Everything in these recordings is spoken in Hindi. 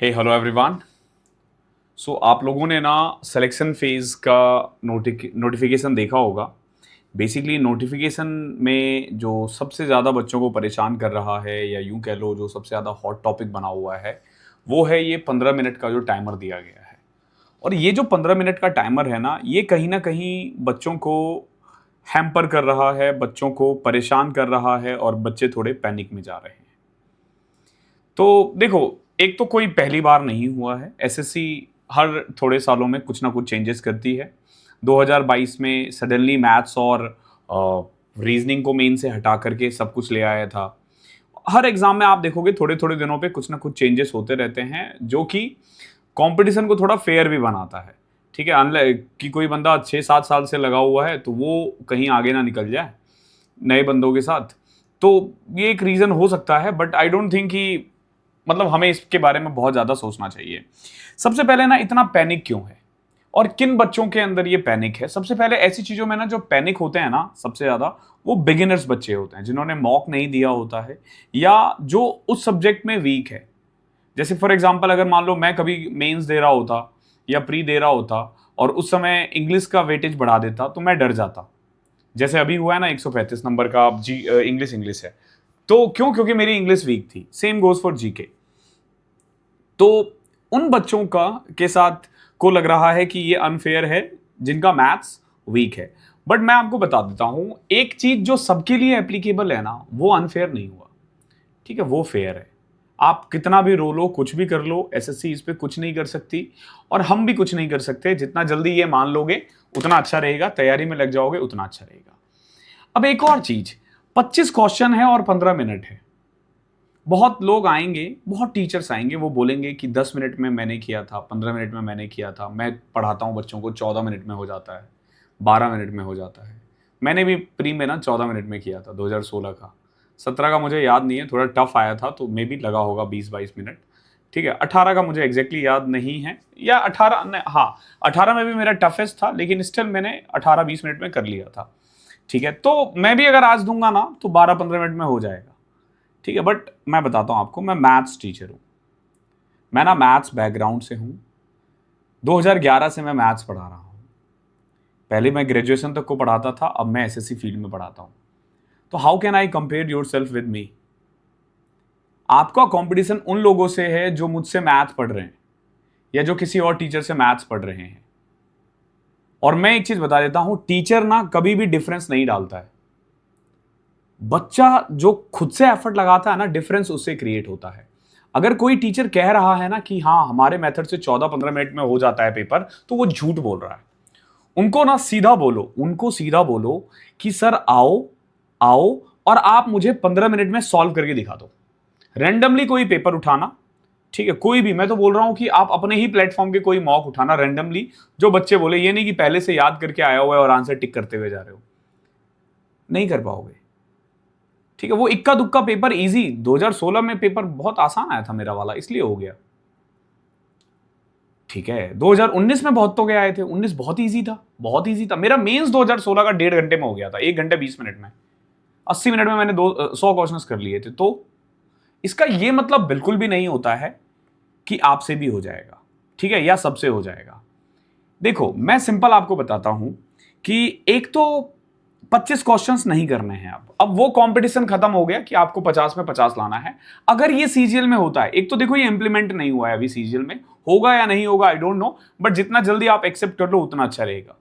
हे हेलो एवरीवन। सो आप लोगों ने ना सिलेक्शन फेज़ का नोटिफिकेशन देखा होगा। बेसिकली नोटिफिकेशन में जो सबसे ज़्यादा बच्चों को परेशान कर रहा है या यूं कह लो जो सबसे ज़्यादा हॉट टॉपिक बना हुआ है वो है ये 15 मिनट का जो टाइमर दिया गया है। और ये जो 15 मिनट का टाइमर है ना कहीं बच्चों को हैम्पर कर रहा है, बच्चों को परेशान कर रहा है और बच्चे थोड़े पैनिक में जा रहे हैं। तो देखो, एक तो कोई पहली बार नहीं हुआ है। एसएससी हर थोड़े सालों में कुछ ना कुछ चेंजेस करती है। 2022 में सडनली मैथ्स और रीजनिंग को मेन से हटा करके सब कुछ ले आया था। हर एग्जाम में आप देखोगे थोड़े थोड़े दिनों पे कुछ ना कुछ चेंजेस होते रहते हैं जो कि कंपटीशन को थोड़ा फेयर भी बनाता है। ठीक है, अनलाइक कि कोई बंदा 6-7 साल से लगा हुआ है तो वो कहीं आगे ना निकल जाए नए बंदों के साथ। तो ये एक रीज़न हो सकता है, बट आई डोंट थिंक कि मतलब हमें इसके बारे में बहुत ज़्यादा सोचना चाहिए। सबसे पहले ना इतना पैनिक क्यों है और किन बच्चों के अंदर ये पैनिक है? सबसे पहले ऐसी चीज़ों में ना जो पैनिक होते हैं ना सबसे ज़्यादा, वो बिगिनर्स बच्चे होते हैं जिन्होंने मॉक नहीं दिया होता है या जो उस सब्जेक्ट में वीक है। जैसे फॉर एग्जांपल अगर मान लो मैं कभी मेंस दे रहा होता या प्री दे रहा होता और उस समय इंग्लिश का वेटेज बढ़ा देता तो मैं डर जाता। जैसे अभी हुआ है ना 135 नंबर का, अब जी इंग्लिश इंग्लिश है। तो क्यों? क्योंकि मेरी इंग्लिश वीक थी। Same goes for GK. तो उन बच्चों का के साथ को लग रहा है कि ये अनफेयर है जिनका मैथ्स वीक है। बट मैं आपको बता देता हूं, एक चीज जो सबके लिए एप्लीकेबल है ना, वो अनफेयर नहीं हुआ। ठीक है, वो फेयर है। आप कितना भी रो लो, कुछ भी कर लो, एसएससी इस पे कुछ नहीं कर सकती और हम भी कुछ नहीं कर सकते। जितना जल्दी ये मान लोगे उतना अच्छा रहेगा, तैयारी में लग जाओगे उतना अच्छा रहेगा। अब एक और चीज, 25 क्वेश्चन है और 15 मिनट है। बहुत लोग आएंगे, बहुत टीचर्स आएंगे, वो बोलेंगे कि 10 मिनट में मैंने किया था, 15 मिनट में मैंने किया था। मैं पढ़ाता हूँ बच्चों को, 14 मिनट में हो जाता है, 12 मिनट में हो जाता है। मैंने भी प्री में ना 14 मिनट में किया था 2016 का। 17 का मुझे याद नहीं है, थोड़ा टफ आया था तो मे भी लगा होगा 20-22 मिनट। ठीक है, 18 का मुझे एग्जैक्टली याद नहीं है, या 18 ने, हाँ 18 में भी मेरा टफेस्ट था, लेकिन स्टिल मैंने 18-20 मिनट में कर लिया था। ठीक है, तो मैं भी अगर आज दूंगा ना तो 12-15 मिनट में हो जाएगा। ठीक है, बट मैं बताता हूं आपको, मैं मैथ्स टीचर हूं। मैं ना मैथ्स बैकग्राउंड से हूं। 2011 से मैं मैथ्स पढ़ा रहा हूं। पहले मैं ग्रेजुएशन तक को पढ़ाता था, अब मैं एसएससी फील्ड में पढ़ाता हूं। तो how can I compare your self with me? आपका कंपटीशन उन लोगों से है जो मुझसे मैथ पढ़ रहे हैं या जो किसी और टीचर से मैथ्स पढ़ रहे हैं। और मैं एक चीज बता देता हूं, टीचर ना कभी भी डिफरेंस नहीं डालता है। बच्चा जो खुद से एफर्ट लगाता है ना, डिफरेंस उससे क्रिएट होता है। अगर कोई टीचर कह रहा है ना कि हाँ हमारे मेथड से 14-15 मिनट में हो जाता है पेपर, तो वो झूठ बोल रहा है। उनको सीधा बोलो कि सर आओ आओ और आप मुझे 15 मिनट में सॉल्व करके दिखा दो। रैंडमली कोई पेपर उठाना, ठीक है, कोई भी, मैं तो बोल रहा हूं कि आप अपने ही प्लेटफॉर्म के कोई मॉक उठाना रैंडमली, जो बच्चे बोले, ये नहीं कि पहले से याद करके आया हुआ है और आंसर टिक करते हुए जा रहे हो। नहीं कर पाओगे। ठीक है, वो इक्का दुक्का पेपर इजी, 2016 में पेपर बहुत आसान आया था मेरा वाला, इसलिए हो गया। ठीक है, 2019 में बहुत तो गए आए थे, 19 बहुत इजी था, बहुत इजी था। मेरा मेंस 2016 का 1.5 घंटे में हो गया था, 1 घंटे 20 मिनट में। 80 मिनट में मैंने 100 क्वेश्चंस कर लिए थे। तो इसका ये मतलब बिल्कुल भी नहीं होता है कि आपसे भी हो जाएगा, ठीक है, या सबसे हो जाएगा। देखो, मैं सिंपल आपको बताता हूं कि एक तो 25 क्वेश्चंस नहीं करने हैं। अब वो कंपटीशन खत्म हो गया कि आपको 50 में 50 लाना है। अगर ये सीजीएल में होता है, एक तो देखो ये इंप्लीमेंट नहीं हुआ है अभी, सीजीएल में होगा या नहीं होगा आई डोंट नो, बट जितना जल्दी आप एक्सेप्ट कर लो उतना अच्छा रहेगा।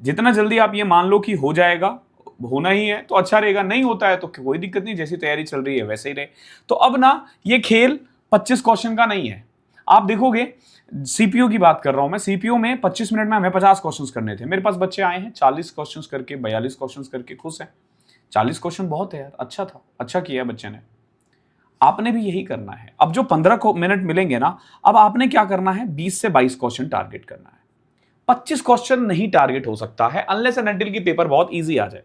जितना जल्दी आप ये मान लो कि हो जाएगा, होना ही है, तो अच्छा रहेगा। नहीं होता है तो कोई दिक्कत नहीं, जैसी तैयारी चल रही है वैसे ही रहे। तो अब ना ये खेल 25 क्वेश्चन का नहीं है। आप देखोगे, सीपीयू की बात कर रहा हूं मैं, सीपीयू में 25 मिनट में हमें 50 क्वेश्चंस करने थे। मेरे पास बच्चे आए हैं 40 क्वेश्चंस करके, 42 क्वेश्चंस करके, खुश हैं। 40 क्वेश्चन बहुत है यार, अच्छा था, अच्छा किया बच्चे ने। आपने भी यही करना है। अब जो 15 मिनट मिलेंगे ना, अब आपने क्या करना है, 20 से 22 क्वेश्चन टारगेट करना है। 25 क्वेश्चन नहीं टारगेट हो सकता है अनलेस एंड अनटिल की पेपर बहुत ईजी आ जाए।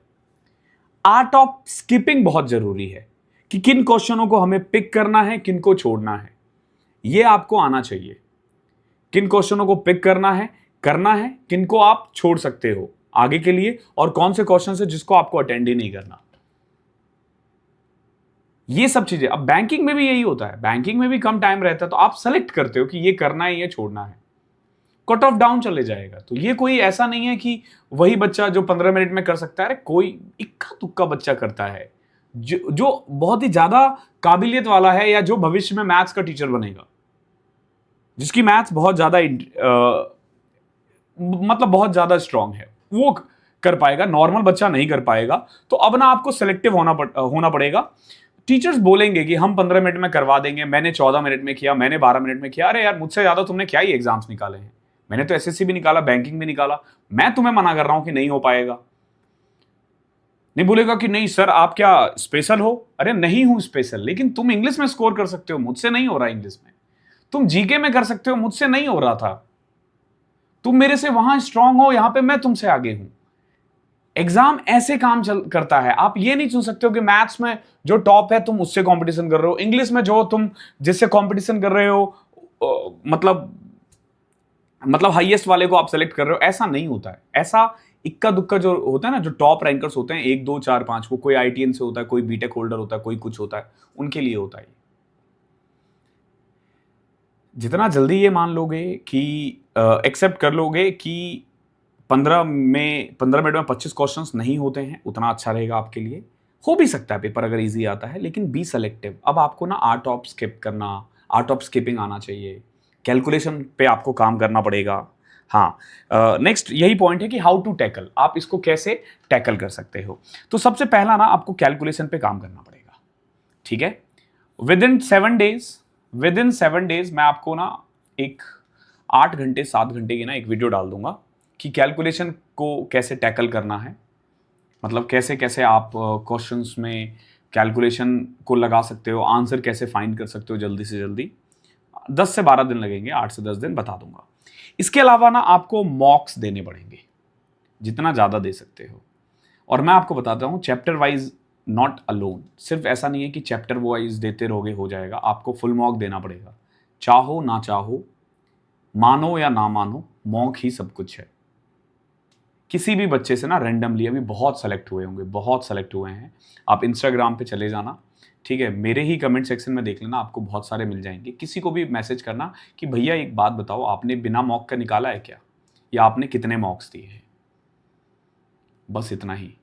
आर्ट ऑफ स्किपिंग बहुत जरूरी है कि किन क्वेश्चनों को हमें पिक करना है, किन को छोड़ना है, यह आपको आना चाहिए। किन क्वेश्चनों को पिक करना है, किन को आप छोड़ सकते हो आगे के लिए, और कौन से क्वेश्चन है जिसको आपको अटेंड ही नहीं करना। ये सब चीजें। अब बैंकिंग में भी यही होता है, बैंकिंग में भी कम टाइम रहता है, तो आप सेलेक्ट करते हो कि ये करना है, ये छोड़ना है, कट ऑफ डाउन चले जाएगा। तो ये कोई ऐसा नहीं है कि वही बच्चा जो 15 मिनट में कर सकता है, अरे कोई इक्का दुक्का बच्चा करता है जो बहुत ही ज्यादा काबिलियत वाला है, या जो भविष्य में मैथ्स का टीचर बनेगा, जिसकी मैथ्स बहुत ज्यादा मतलब बहुत ज्यादा स्ट्रांग है, वो कर पाएगा, नॉर्मल बच्चा नहीं कर पाएगा। तो अब ना आपको सिलेक्टिव होना पड़ेगा। टीचर्स बोलेंगे कि हम 15 मिनट में करवा देंगे, मैंने 14 मिनट में किया, मैंने 12 मिनट में किया। अरे यार, मुझसे ज्यादा तुमने क्या ही एग्जाम्स निकाले हैं, मैंने तो एसएससी भी निकाला, बैंकिंग भी निकाला, मैं तुम्हें मना कर रहा हूं कि नहीं हो पाएगा। नहीं बोलेगा कि नहीं सर आप क्या स्पेशल हो, अरे नहीं हूं स्पेशल, लेकिन तुम इंग्लिश में स्कोर कर सकते हो, मुझसे नहीं हो रहा इंग्लिश में। तुम जीके में कर सकते हो, मुझसे नहीं हो रहा था। तुम मेरे से वहां स्ट्रांग हो, यहां पे मैं तुमसे आगे हूं। एग्जाम ऐसे काम करता है। आप ये नहीं चुन सकते हो कि मैथ्स में जो टॉप है तुम उससे कंपटीशन कर रहे हो, इंग्लिश में जो तुम जिससे कंपटीशन कर रहे हो मतलब हाईएस्ट वाले को आप सेलेक्ट कर रहे हो। ऐसा नहीं होता है। ऐसा इक्का दुक्का जो होता है ना, जो टॉप रैंकर्स होते हैं 1 2 4 5, वो कोई आईटीएन से होता है, कोई बीटेक होल्डर होता है, कोई कुछ होता है, उनके लिए होता है। जितना जल्दी ये मान लोगे कि एक्सेप्ट कर लोगे कि 15 मिनट में 25 क्वेश्चंस नहीं होते हैं, उतना अच्छा रहेगा आपके लिए। हो भी सकता है पेपर अगर इजी आता है, लेकिन बी सेलेक्टिव। अब आपको ना आर्ट ऑफ स्किप करना, आर्ट ऑफ स्किपिंग आना चाहिए, कैलकुलेशन पे आपको काम करना पड़ेगा। हाँ, नेक्स्ट यही पॉइंट है कि हाउ टू टैकल, आप इसको कैसे टैकल कर सकते हो। तो सबसे पहला ना आपको कैलकुलेशन पे काम करना पड़ेगा, ठीक है। विद इन 7 डेज मैं आपको ना एक 8 घंटे 7 घंटे की ना एक वीडियो डाल दूंगा कि कैलकुलेशन को कैसे टैकल करना है, मतलब कैसे कैसे आप क्वेश्चंस में कैलकुलेशन को लगा सकते हो, आंसर कैसे फाइंड कर सकते हो जल्दी से जल्दी। 10 से 12 दिन लगेंगे, 8 से 10 दिन बता दूंगा। इसके अलावा ना आपको मॉक्स देने पड़ेंगे, जितना ज़्यादा दे सकते हो। और मैं आपको बताता हूँ चैप्टर वाइज, नॉट अलोन। सिर्फ ऐसा नहीं है कि चैप्टर वाइज देते रहोगे हो जाएगा, आपको फुल मॉक देना पड़ेगा। चाहो ना चाहो, मानो या ना मानो, मॉक ही सब कुछ है। किसी भी बच्चे से ना रैंडमली, अभी बहुत सेलेक्ट हुए होंगे, बहुत सेलेक्ट हुए हैं, आप इंस्टाग्राम पे चले जाना, ठीक है, मेरे ही कमेंट सेक्शन में देख लेना, आपको बहुत सारे मिल जाएंगे। किसी को भी मैसेज करना कि भैया एक बात बताओ, आपने बिना मॉक का निकाला है क्या, या आपने कितने मॉक्स दिए हैं, बस इतना ही।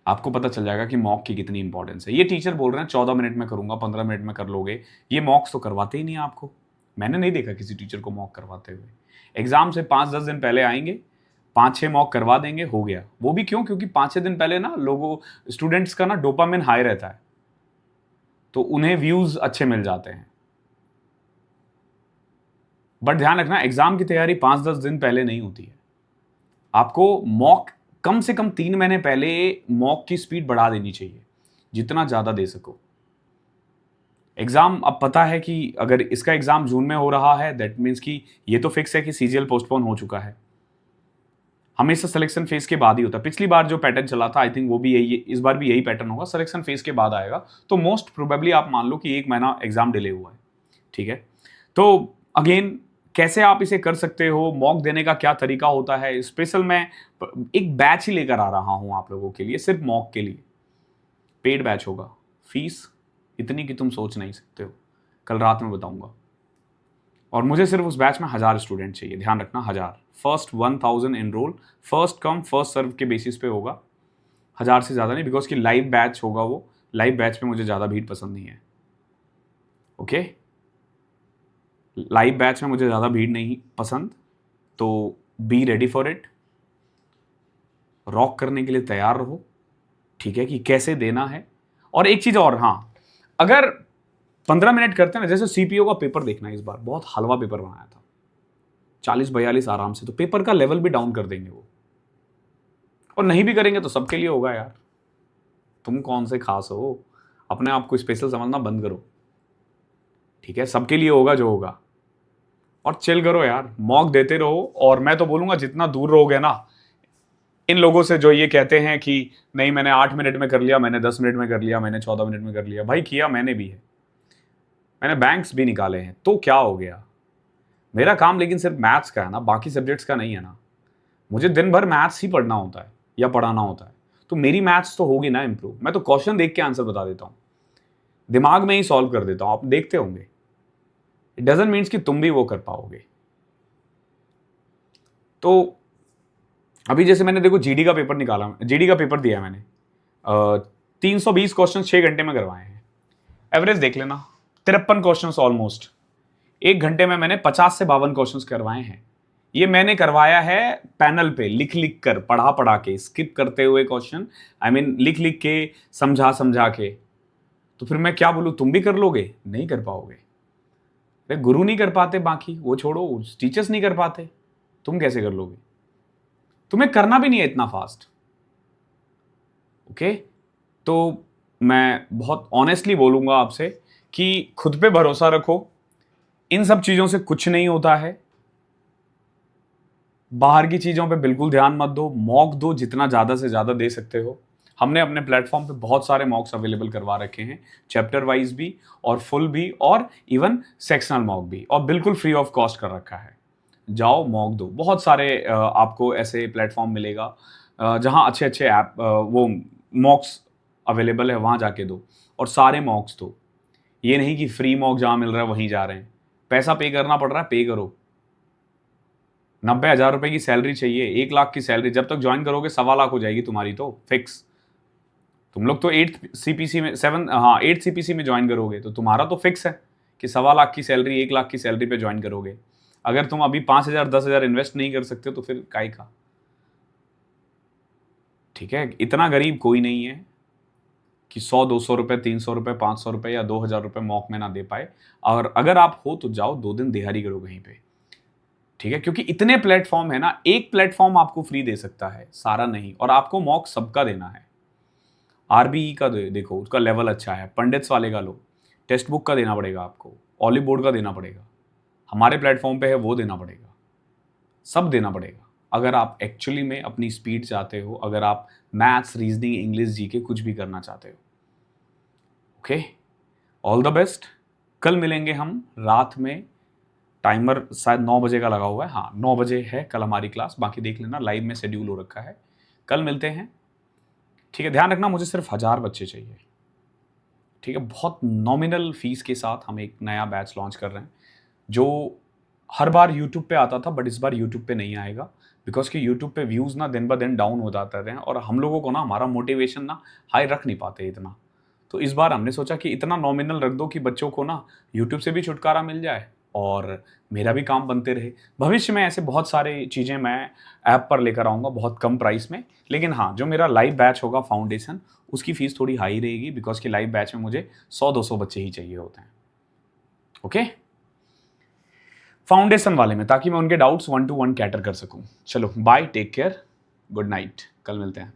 आपको पता चल जाएगा कि मॉक की कितनी इंपॉर्टेंस है। ये टीचर बोल रहे हैं 14 मिनट में करूंगा, 15 मिनट में कर लोगे, ये मॉक्स तो करवाते ही नहीं आपको। मैंने नहीं देखा किसी टीचर को मॉक करवाते हुए। एग्जाम से 5-10 दिन पहले आएंगे, 5-6 मॉक करवा देंगे, हो गया। वो भी क्यों? क्योंकि 5-6 दिन पहले ना लोगों स्टूडेंट्स का ना डोपामिन हाई रहता है, तो उन्हें व्यूज अच्छे मिल जाते हैं। बट ध्यान रखना, एग्जाम की तैयारी 5-10 दिन पहले नहीं होती है। आपको मॉक कम से कम 3 महीने पहले मॉक की स्पीड बढ़ा देनी चाहिए, जितना ज्यादा दे सको। एग्जाम अब पता है कि अगर इसका एग्जाम जून में हो रहा है, दैट मीन्स कि ये तो फिक्स है कि सीजीएल पोस्टपोन हो चुका है। हमेशा सिलेक्शन फेज के बाद ही होता है। पिछली बार जो पैटर्न चला था, आई थिंक वो भी यही, इस बार भी यही पैटर्न होगा, सिलेक्शन फेज के बाद आएगा। तो मोस्ट प्रोबेबली आप मान लो कि 1 महीना एग्जाम डिले हुआ है, ठीक है। तो अगेन, कैसे आप इसे कर सकते हो, मॉक देने का क्या तरीका होता है, स्पेशल मैं एक बैच ही लेकर आ रहा हूं आप लोगों के लिए, सिर्फ मॉक के लिए। पेड बैच होगा, फीस इतनी कि तुम सोच नहीं सकते हो, कल रात में बताऊंगा। और मुझे सिर्फ उस बैच में 1000 स्टूडेंट चाहिए, ध्यान रखना 1000। First 1000 enrol, first come first serve के बेसिस पे होगा, 1000 से ज़्यादा नहीं, बिकॉज कि लाइव बैच होगा। वो लाइव बैच पे मुझे ज़्यादा भीड़ पसंद नहीं है, ओके। लाइव बैच में मुझे ज़्यादा भीड़ नहीं पसंद, तो be ready for it, rock करने के लिए तैयार रहो, ठीक है, कि कैसे देना है। और एक चीज़ और, हाँ, अगर 15 मिनट करते हैं ना, जैसे सीपीओ का पेपर देखना, इस बार बहुत हलवा पेपर बनाया था, 40-42 आराम से, तो पेपर का लेवल भी डाउन कर देंगे वो। और नहीं भी करेंगे तो सबके लिए होगा यार, तुम कौन से खास हो, अपने आप को स्पेशल समझना बंद करो, ठीक है। सबके लिए होगा जो होगा, और चिल करो यार, मॉक देते रहो। और मैं तो बोलूंगा जितना दूर रहोगे ना इन लोगों से जो ये कहते हैं कि नहीं मैंने 8 मिनट में कर लिया, मैंने 10 मिनट में कर लिया, मैंने 14 मिनट में कर लिया, भाई किया मैंने भी है, मैंने बैंक्स भी निकाले हैं, तो क्या हो गया। मेरा काम लेकिन सिर्फ मैथ्स का है ना, बाकी सब्जेक्ट्स का नहीं है ना। मुझे दिन भर मैथ्स ही पढ़ना होता है या पढ़ाना होता है, तो मेरी मैथ्स तो होगी ना इंप्रूव। मैं तो क्वेश्चन देख के आंसर बता देता हूं, दिमाग में ही सॉल्व कर देता हूं, आप देखते होंगे। इट डजंट मीन्स कि तुम भी वो कर पाओगे। तो अभी जैसे मैंने देखो जीडी का पेपर निकाला, जीडी का पेपर दिया मैंने, 320 क्वेश्चन 6 घंटे में करवाए हैं। एवरेज देख लेना, 53 क्वेश्चन ऑलमोस्ट। 1 घंटे में मैंने 50 से 52 क्वेश्चन करवाए हैं। ये मैंने करवाया है पैनल पे, लिख लिख कर, पढ़ा पढ़ा के, स्किप करते हुए क्वेश्चन, आई मीन लिख लिख के, समझा समझा के। तो फिर मैं क्या बोलूं, तुम भी कर लोगे? नहीं कर पाओगे। अरे गुरु नहीं कर पाते, बाकी वो छोड़ो, टीचर्स नहीं कर पाते, तुम कैसे कर लोगे? तुम्हें करना भी नहीं है इतना फास्ट। ओके, तो मैं बहुत ऑनेस्टली बोलूंगा आपसे कि खुद पे भरोसा रखो, इन सब चीजों से कुछ नहीं होता है। बाहर की चीजों पे बिल्कुल ध्यान मत दो, मॉक दो जितना ज्यादा से ज्यादा दे सकते हो। हमने अपने प्लेटफॉर्म पे बहुत सारे मॉक्स अवेलेबल करवा रखे हैं, चैप्टर वाइज भी और फुल भी और इवन सेक्शनल मॉक भी, और बिल्कुल फ्री ऑफ कॉस्ट कर रखा है। जाओ मॉक दो, बहुत सारे आपको ऐसे प्लेटफॉर्म मिलेगा जहां अच्छे अच्छे ऐप वो मॉक्स अवेलेबल है, वहां जाके दो और सारे मॉक्स दो। ये नहीं कि फ्री मॉक जहां मिल रहा है वहीं जा रहे हैं, पैसा पे करना पड़ रहा है, पे करो। 90,000 रुपए की सैलरी चाहिए, 1 लाख की सैलरी, जब तक ज्वाइन करोगे 1.25 लाख हो जाएगी तुम्हारी तो फिक्स। तुम लोग तो 8 सीपीसी में 8 सीपीसी में ज्वाइन करोगे तो तुम्हारा तो फिक्स है कि 1.25 लाख की सैलरी, 1 लाख की सैलरी पे ज्वाइन करोगे। अगर तुम अभी 5,000 10,000 इन्वेस्ट नहीं कर सकते तो फिर काय का? ठीक है, इतना गरीब कोई नहीं है कि 100-200 रुपए, 300 रुपए, 500 रुपए या 2,000 रुपए मॉक में ना दे पाए। और अगर आप हो तो जाओ 2 दिन दिहाड़ी करो कहीं पे, ठीक है? क्योंकि इतने प्लेटफॉर्म है ना, एक प्लेटफॉर्म आपको फ्री दे सकता है, सारा नहीं, और आपको मॉक सबका देना है। आरबीई का देखो, उसका लेवल अच्छा है, पंडित्स वाले का लो, टेक्स्ट बुक का देना पड़ेगा आपको, ऑलिव बोर्ड का देना पड़ेगा, हमारे प्लेटफॉर्म पे है वो देना पड़ेगा, सब देना पड़ेगा। अगर आप एक्चुअली में अपनी स्पीड चाहते हो, अगर आप मैथ्स, रीजनिंग, इंग्लिश, जीके कुछ भी करना चाहते हो। Okay, all the best. कल मिलेंगे हम रात में, टाइमर शायद 9 बजे का लगा हुआ है, हाँ 9 बजे है कल हमारी क्लास, बाकी देख लेना, लाइव में शेड्यूल हो रखा है। कल मिलते हैं, ठीक है? ध्यान रखना, मुझे सिर्फ 1000 बच्चे चाहिए, ठीक है? बहुत नॉमिनल फीस के साथ हम एक नया बैच लॉन्च कर रहे हैं, जो हर बार यूट्यूब पे आता था बट इस बार यूट्यूब पे नहीं आएगा, बिकॉज कि यूट्यूब पे व्यूज़ ना दिन ब दिन डाउन हो जाते हैं और हम लोगों को ना, हमारा मोटिवेशन ना हाई रख नहीं पाते इतना। तो इस बार हमने सोचा कि इतना नॉमिनल रख दो कि बच्चों को ना यूट्यूब से भी छुटकारा मिल जाए और मेरा भी काम बनते रहे। भविष्य में ऐसे बहुत सारी चीज़ें मैं ऐप पर लेकर आऊँगा बहुत कम प्राइस में। लेकिन हाँ, जो मेरा लाइव बैच होगा फाउंडेशन, उसकी फ़ीस थोड़ी हाई रहेगी, बिकॉज कि लाइव बैच में मुझे 100-200 बच्चे ही चाहिए होते हैं। ओके, फाउंडेशन वाले में, ताकि मैं उनके डाउट्स 1 to 1 कैटर कर सकूं। चलो bye, take care, good night, कल मिलते हैं।